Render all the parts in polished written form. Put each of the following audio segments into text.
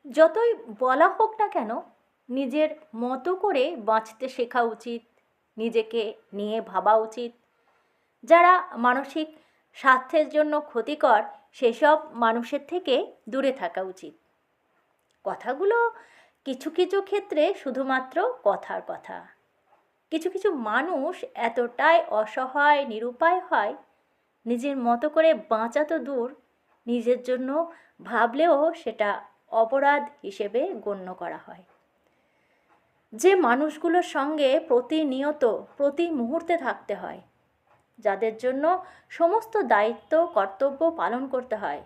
যতই বলা হোক না কেন, নিজের মতো করে বাঁচতে শেখা উচিত, নিজেকে নিয়ে ভাবা উচিত। যারা মানসিক স্বাস্থ্যের জন্য ক্ষতিকর সেসব মানুষের থেকে দূরে থাকা উচিত। কথাগুলো কিছু কিছু ক্ষেত্রে শুধুমাত্র কথার কথা। কিছু কিছু মানুষ এতটাই অসহায় নিরুপায় হয়, নিজের মতো করে বাঁচা তো দূর, নিজের জন্য ভাবলেও সেটা অপরাধ হিসেবে গণ্য করা হয়। যে মানুষগুলোর সঙ্গে প্রতিনিয়ত প্রতি মুহূর্তে থাকতে হয়, যাদের জন্য সমস্ত দায়িত্ব কর্তব্য পালন করতে হয়,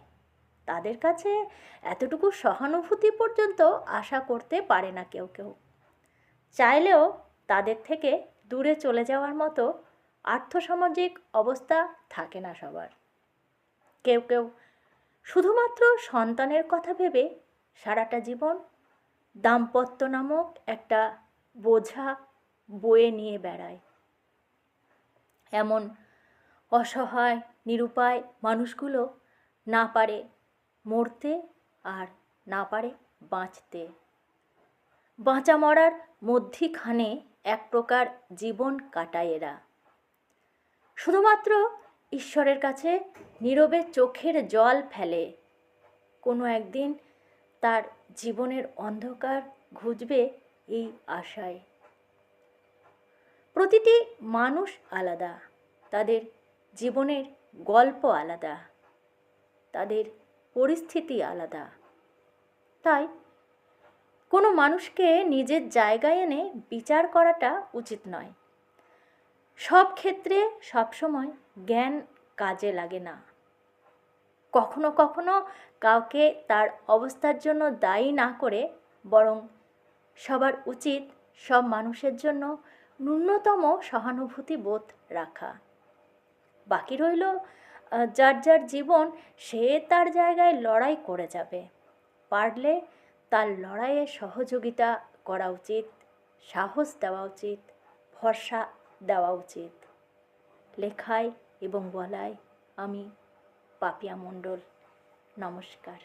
তাদের কাছে এতটুকু সহানুভূতি পর্যন্ত আশা করতে পারে না কেউ কেউ। চাইলেও তাদের থেকে দূরে চলে যাওয়ার মতো আর্থসামাজিক অবস্থা থাকে না সবার। কেউ কেউ শুধুমাত্র সন্তানের কথা ভেবে সারাটা জীবন দাম্পত্য নামক একটা বোঝা বয়ে নিয়ে বেড়ায়। এমন অসহায় নিরুপায় মানুষগুলো না পারে মরতে আর না পারে বাঁচতে। বাঁচা মরার মধ্যিখানে এক প্রকার জীবন কাটায় এরা। শুধুমাত্র ঈশ্বরের কাছে নীরবে চোখের জল ফেলে, কোনো একদিন তার জীবনের অন্ধকার ঘুচবে এই আশায়। প্রতিটি মানুষ আলাদা, তাদের জীবনের গল্প আলাদা, তাদের পরিস্থিতি আলাদা। তাই কোনো মানুষকে নিজের জায়গায় এনে বিচার করাটা উচিত নয়। সব ক্ষেত্রে সবসময় জ্ঞান কাজে লাগে না। কখনো কখনো কাউকে তার অবস্থার জন্য দায়ী না করে বরং সবার উচিত সব মানুষের জন্য ন্যূনতম সহানুভূতি বোধ রাখা। বাকি রইল যার যার জীবন, সে তার জায়গায় লড়াই করে যাবে। পারলে তার লড়াইয়ে সহযোগিতা করা উচিত, সাহস দেওয়া উচিত, ভরসা দেওয়া উচিত। লেখায় এবং বলায় আমি পাপিয়া মণ্ডল। নমস্কার।